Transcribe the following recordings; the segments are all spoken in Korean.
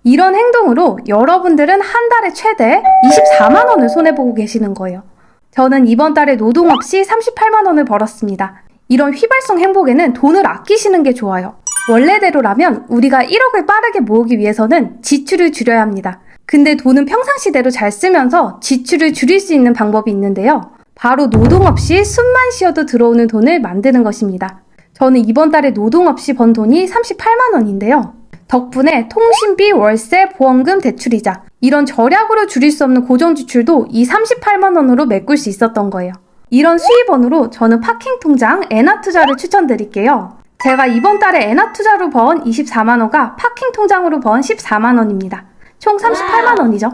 이런 행동으로 여러분들은 한 달에 최대 24만 원을 손해보고 계시는 거예요. 저는 이번 달에 노동 없이 38만 원을 벌었습니다. 이런 휘발성 행복에는 돈을 아끼시는 게 좋아요. 원래대로라면 우리가 1억을 빠르게 모으기 위해서는 지출을 줄여야 합니다. 근데 돈은 평상시대로 잘 쓰면서 지출을 줄일 수 있는 방법이 있는데요. 바로 노동 없이 숨만 쉬어도 들어오는 돈을 만드는 것입니다. 저는 이번 달에 노동 없이 번 돈이 38만 원인데요. 덕분에 통신비, 월세, 보험금, 대출이자 이런 절약으로 줄일 수 없는 고정지출도 이 38만 원으로 메꿀 수 있었던 거예요. 이런 수입원으로 저는 파킹 통장 엔화투자를 추천드릴게요. 제가 이번 달에 엔화투자로 번 24만 원과 파킹 통장으로 번 14만 원입니다. 총 38만 원이죠.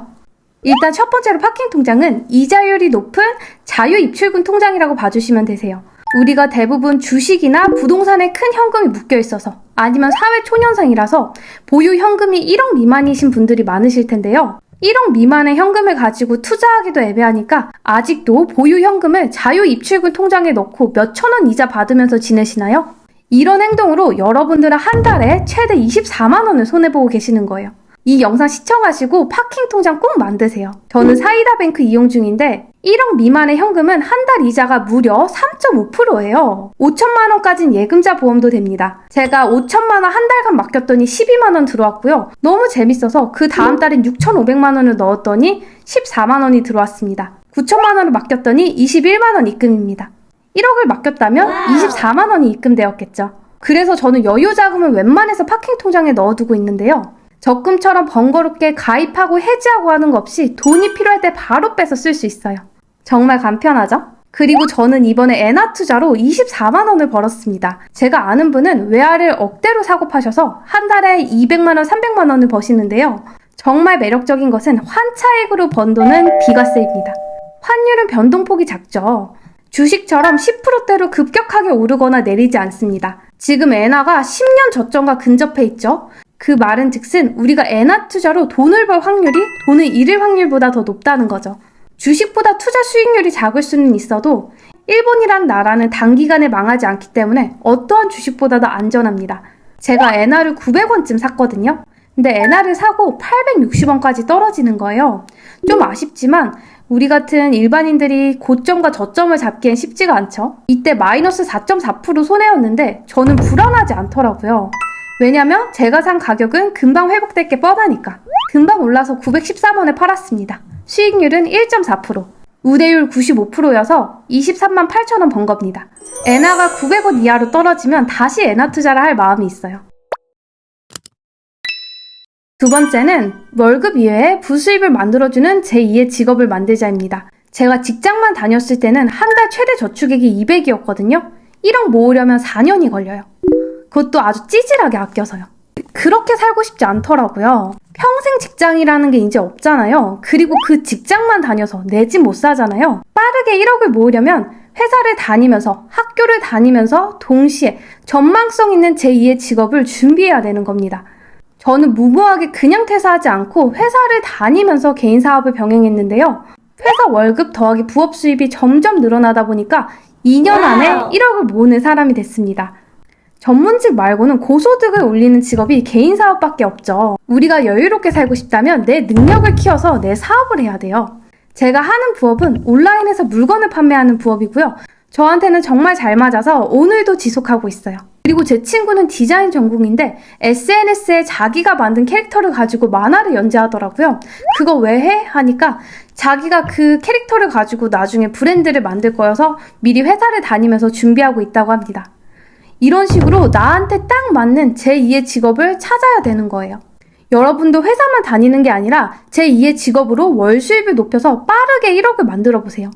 일단 첫 번째로 파킹 통장은 이자율이 높은 자유입출금 통장이라고 봐주시면 되세요. 우리가 대부분 주식이나 부동산에 큰 현금이 묶여 있어서 아니면 사회초년생이라서 보유 현금이 1억 미만이신 분들이 많으실 텐데요. 1억 미만의 현금을 가지고 투자하기도 애매하니까 아직도 보유 현금을 자유입출금 통장에 넣고 몇천 원 이자 받으면서 지내시나요? 이런 행동으로 여러분들은 한 달에 최대 24만 원을 손해보고 계시는 거예요. 이 영상 시청하시고 파킹 통장 꼭 만드세요. 저는 사이다뱅크 이용 중인데 1억 미만의 현금은 한 달 이자가 무려 3.5%예요. 5천만 원까지는 예금자 보험도 됩니다. 제가 5천만 원 한 달간 맡겼더니 12만 원 들어왔고요. 너무 재밌어서 그 다음 달엔 6,500만 원을 넣었더니 14만 원이 들어왔습니다. 9천만 원을 맡겼더니 21만 원 입금입니다. 1억을 맡겼다면 24만 원이 입금되었겠죠. 그래서 저는 여유 자금을 웬만해서 파킹 통장에 넣어두고 있는데요. 적금처럼 번거롭게 가입하고 해지하고 하는 거 없이 돈이 필요할 때 바로 빼서 쓸 수 있어요. 정말 간편하죠? 그리고 저는 이번에 엔화투자로 24만 원을 벌었습니다. 제가 아는 분은 외화를 억대로 사고 파셔서 한 달에 200만 원, 300만 원을 버시는데요. 정말 매력적인 것은 환차익으로 번 돈은 비과세입니다. 환율은 변동폭이 작죠. 주식처럼 10%대로 급격하게 오르거나 내리지 않습니다. 지금 엔화가 10년 저점과 근접해 있죠. 그 말은 즉슨 우리가 엔화 투자로 돈을 벌 확률이 돈을 잃을 확률보다 더 높다는 거죠. 주식보다 투자 수익률이 작을 수는 있어도 일본이란 나라는 단기간에 망하지 않기 때문에 어떠한 주식보다도 안전합니다. 제가 엔화를 900원쯤 샀거든요. 근데 엔화를 사고 860원까지 떨어지는 거예요. 좀 아쉽지만 우리 같은 일반인들이 고점과 저점을 잡기엔 쉽지가 않죠. 이때 마이너스 4.4% 손해였는데 저는 불안하지 않더라고요. 왜냐면 제가 산 가격은 금방 회복될 게 뻔하니까. 금방 올라서 914원에 팔았습니다. 수익률은 1.4%, 우대율 95%여서 23만 8천 원 번 겁니다. 엔화가 900원 이하로 떨어지면 다시 엔화 투자를 할 마음이 있어요. 두 번째는 월급 이외에 부수입을 만들어주는 제2의 직업을 만들자입니다. 제가 직장만 다녔을 때는 한 달 최대 저축액이 200이었거든요. 1억 모으려면 4년이 걸려요. 그것도 아주 찌질하게 아껴서요. 그렇게 살고 싶지 않더라고요. 평생 직장이라는 게 이제 없잖아요. 그리고 그 직장만 다녀서 내 집 못 사잖아요. 빠르게 1억을 모으려면 회사를 다니면서 학교를 다니면서 동시에 전망성 있는 제2의 직업을 준비해야 되는 겁니다. 저는 무모하게 그냥 퇴사하지 않고 회사를 다니면서 개인 사업을 병행했는데요. 회사 월급 더하기 부업 수입이 점점 늘어나다 보니까 2년 안에 1억을 모으는 사람이 됐습니다. 전문직 말고는 고소득을 올리는 직업이 개인 사업밖에 없죠. 우리가 여유롭게 살고 싶다면 내 능력을 키워서 내 사업을 해야 돼요. 제가 하는 부업은 온라인에서 물건을 판매하는 부업이고요. 저한테는 정말 잘 맞아서 오늘도 지속하고 있어요. 그리고 제 친구는 디자인 전공인데 SNS에 자기가 만든 캐릭터를 가지고 만화를 연재하더라고요. 그거 왜 해? 하니까 자기가 그 캐릭터를 가지고 나중에 브랜드를 만들 거여서 미리 회사를 다니면서 준비하고 있다고 합니다. 이런 식으로 나한테 딱 맞는 제2의 직업을 찾아야 되는 거예요. 여러분도 회사만 다니는 게 아니라 제2의 직업으로 월 수입을 높여서 빠르게 1억을 만들어 보세요.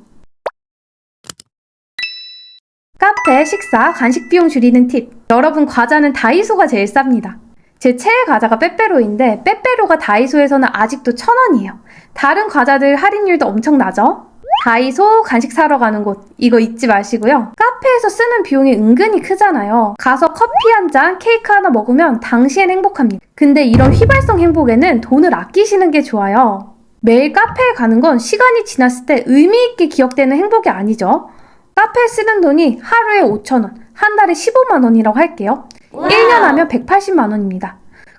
카페, 식사, 간식 비용 줄이는 팁. 여러분, 과자는 다이소가 제일 쌉니다. 제 최애 과자가 빼빼로인데 빼빼로가 다이소에서는 아직도 1,000원이에요. 다른 과자들 할인율도 엄청나죠? 다이소 간식 사러 가는 곳, 이거 잊지 마시고요. 카페에서 쓰는 비용이 은근히 크잖아요. 가서 커피 한 잔, 케이크 하나 먹으면 당시엔 행복합니다. 근데 이런 휘발성 행복에는 돈을 아끼시는 게 좋아요. 매일 카페에 가는 건 시간이 지났을 때 의미있게 기억되는 행복이 아니죠. 카페에 쓰는 돈이 하루에 5,000원, 한 달에 15만 원이라고 할게요. 1년 하면 180만 원입니다.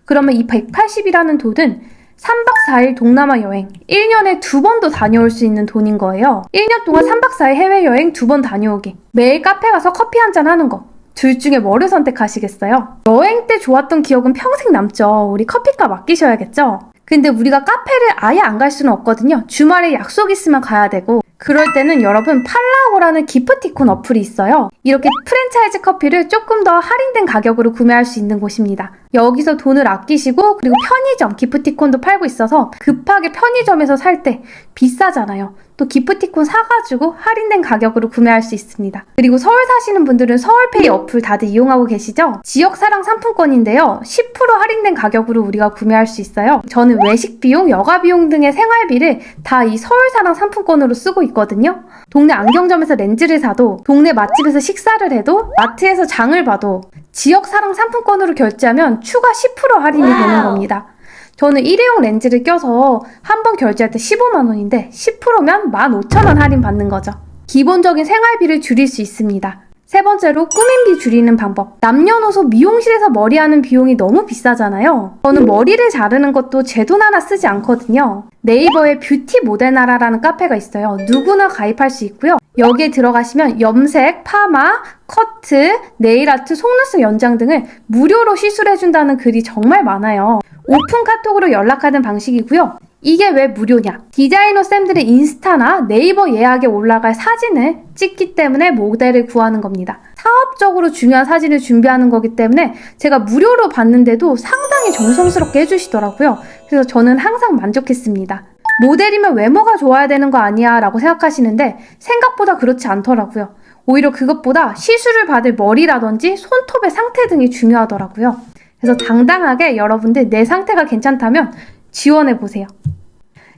그러면 이 180이라는 돈은 3박 4일 동남아 여행 1년에 2번도 다녀올 수 있는 돈인 거예요. 1년 동안 3박 4일 해외여행 2번 다녀오기. 매일 카페 가서 커피 한잔 하는 거. 둘 중에 뭐를 선택하시겠어요? 여행 때 좋았던 기억은 평생 남죠. 우리 커피값 아끼셔야겠죠? 근데 우리가 카페를 아예 안 갈 수는 없거든요. 주말에 약속 있으면 가야 되고. 그럴 때는 여러분 팔라고라는 기프티콘 어플이 있어요. 이렇게 프랜차이즈 커피를 조금 더 할인된 가격으로 구매할 수 있는 곳입니다. 여기서 돈을 아끼시고 그리고 편의점 기프티콘도 팔고 있어서 급하게 편의점에서 살 때 비싸잖아요. 또 기프티콘 사가지고 할인된 가격으로 구매할 수 있습니다. 그리고 서울 사시는 분들은 서울페이 어플 다들 이용하고 계시죠? 지역사랑 상품권인데요. 10% 할인된 가격으로 우리가 구매할 수 있어요. 저는 외식 비용, 여가 비용 등의 생활비를 다 이 서울사랑 상품권으로 쓰고 있거든요. 동네 안경점에서 렌즈를 사도, 동네 맛집에서 식사를 해도, 마트에서 장을 봐도 지역사랑 상품권으로 결제하면 추가 10% 할인이 되는 겁니다. 저는 일회용 렌즈를 껴서 한 번 결제할 때 15만 원인데 10%면 15,000원 할인 받는 거죠. 기본적인 생활비를 줄일 수 있습니다. 세 번째로 꾸민비 줄이는 방법. 남녀노소 미용실에서 머리하는 비용이 너무 비싸잖아요. 저는 머리를 자르는 것도 제 돈 하나 쓰지 않거든요. 네이버에 뷰티 모데나라라는 카페가 있어요. 누구나 가입할 수 있고요. 여기에 들어가시면 염색, 파마, 커트, 네일아트, 속눈썹 연장 등을 무료로 시술해준다는 글이 정말 많아요. 오픈 카톡으로 연락하는 방식이고요. 이게 왜 무료냐? 디자이너 쌤들의 인스타나 네이버 예약에 올라갈 사진을 찍기 때문에 모델을 구하는 겁니다. 사업적으로 중요한 사진을 준비하는 거기 때문에 제가 무료로 받는데도 상당히 정성스럽게 해주시더라고요. 그래서 저는 항상 만족했습니다. 모델이면 외모가 좋아야 되는 거 아니야 라고 생각하시는데 생각보다 그렇지 않더라고요. 오히려 그것보다 시술을 받을 머리라든지 손톱의 상태 등이 중요하더라고요. 그래서 당당하게 여러분들 내 상태가 괜찮다면 지원해보세요.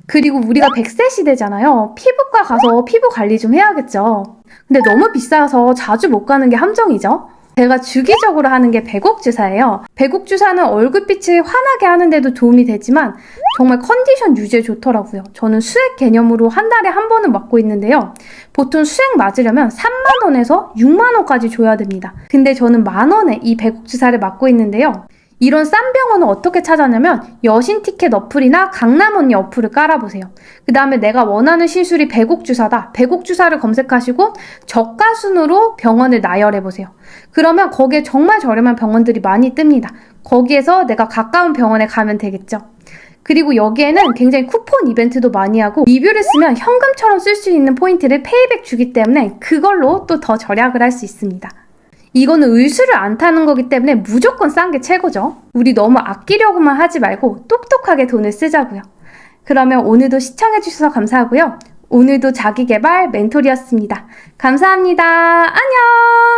그리고 우리가 100세 시대잖아요. 피부과 가서 피부 관리 좀 해야겠죠. 근데 너무 비싸서 자주 못 가는 게 함정이죠. 제가 주기적으로 하는 게 배곡 주사예요. 배곡 주사는 얼굴빛을 환하게 하는데도 도움이 되지만 정말 컨디션 유지에 좋더라고요. 저는 수액 개념으로 한 달에 한 번은 맞고 있는데요. 보통 수액 맞으려면 3만 원에서 6만 원까지 줘야 됩니다. 근데 저는 10,000원에 이 배곡 주사를 맞고 있는데요. 이런 싼 병원은 어떻게 찾았냐면 여신티켓 어플이나 강남언니 어플을 깔아보세요. 그 다음에 내가 원하는 시술이 배곡주사다. 배곡주사를 검색하시고 저가 순으로 병원을 나열해보세요. 그러면 거기에 정말 저렴한 병원들이 많이 뜹니다. 거기에서 내가 가까운 병원에 가면 되겠죠. 그리고 여기에는 굉장히 쿠폰 이벤트도 많이 하고 리뷰를 쓰면 현금처럼 쓸 수 있는 포인트를 페이백 주기 때문에 그걸로 또 더 절약을 할 수 있습니다. 이거는 의수를 안 타는 거기 때문에 무조건 싼 게 최고죠. 우리 너무 아끼려고만 하지 말고 똑똑하게 돈을 쓰자고요. 그러면 오늘도 시청해주셔서 감사하고요. 오늘도 자기계발 멘토리였습니다. 감사합니다. 안녕!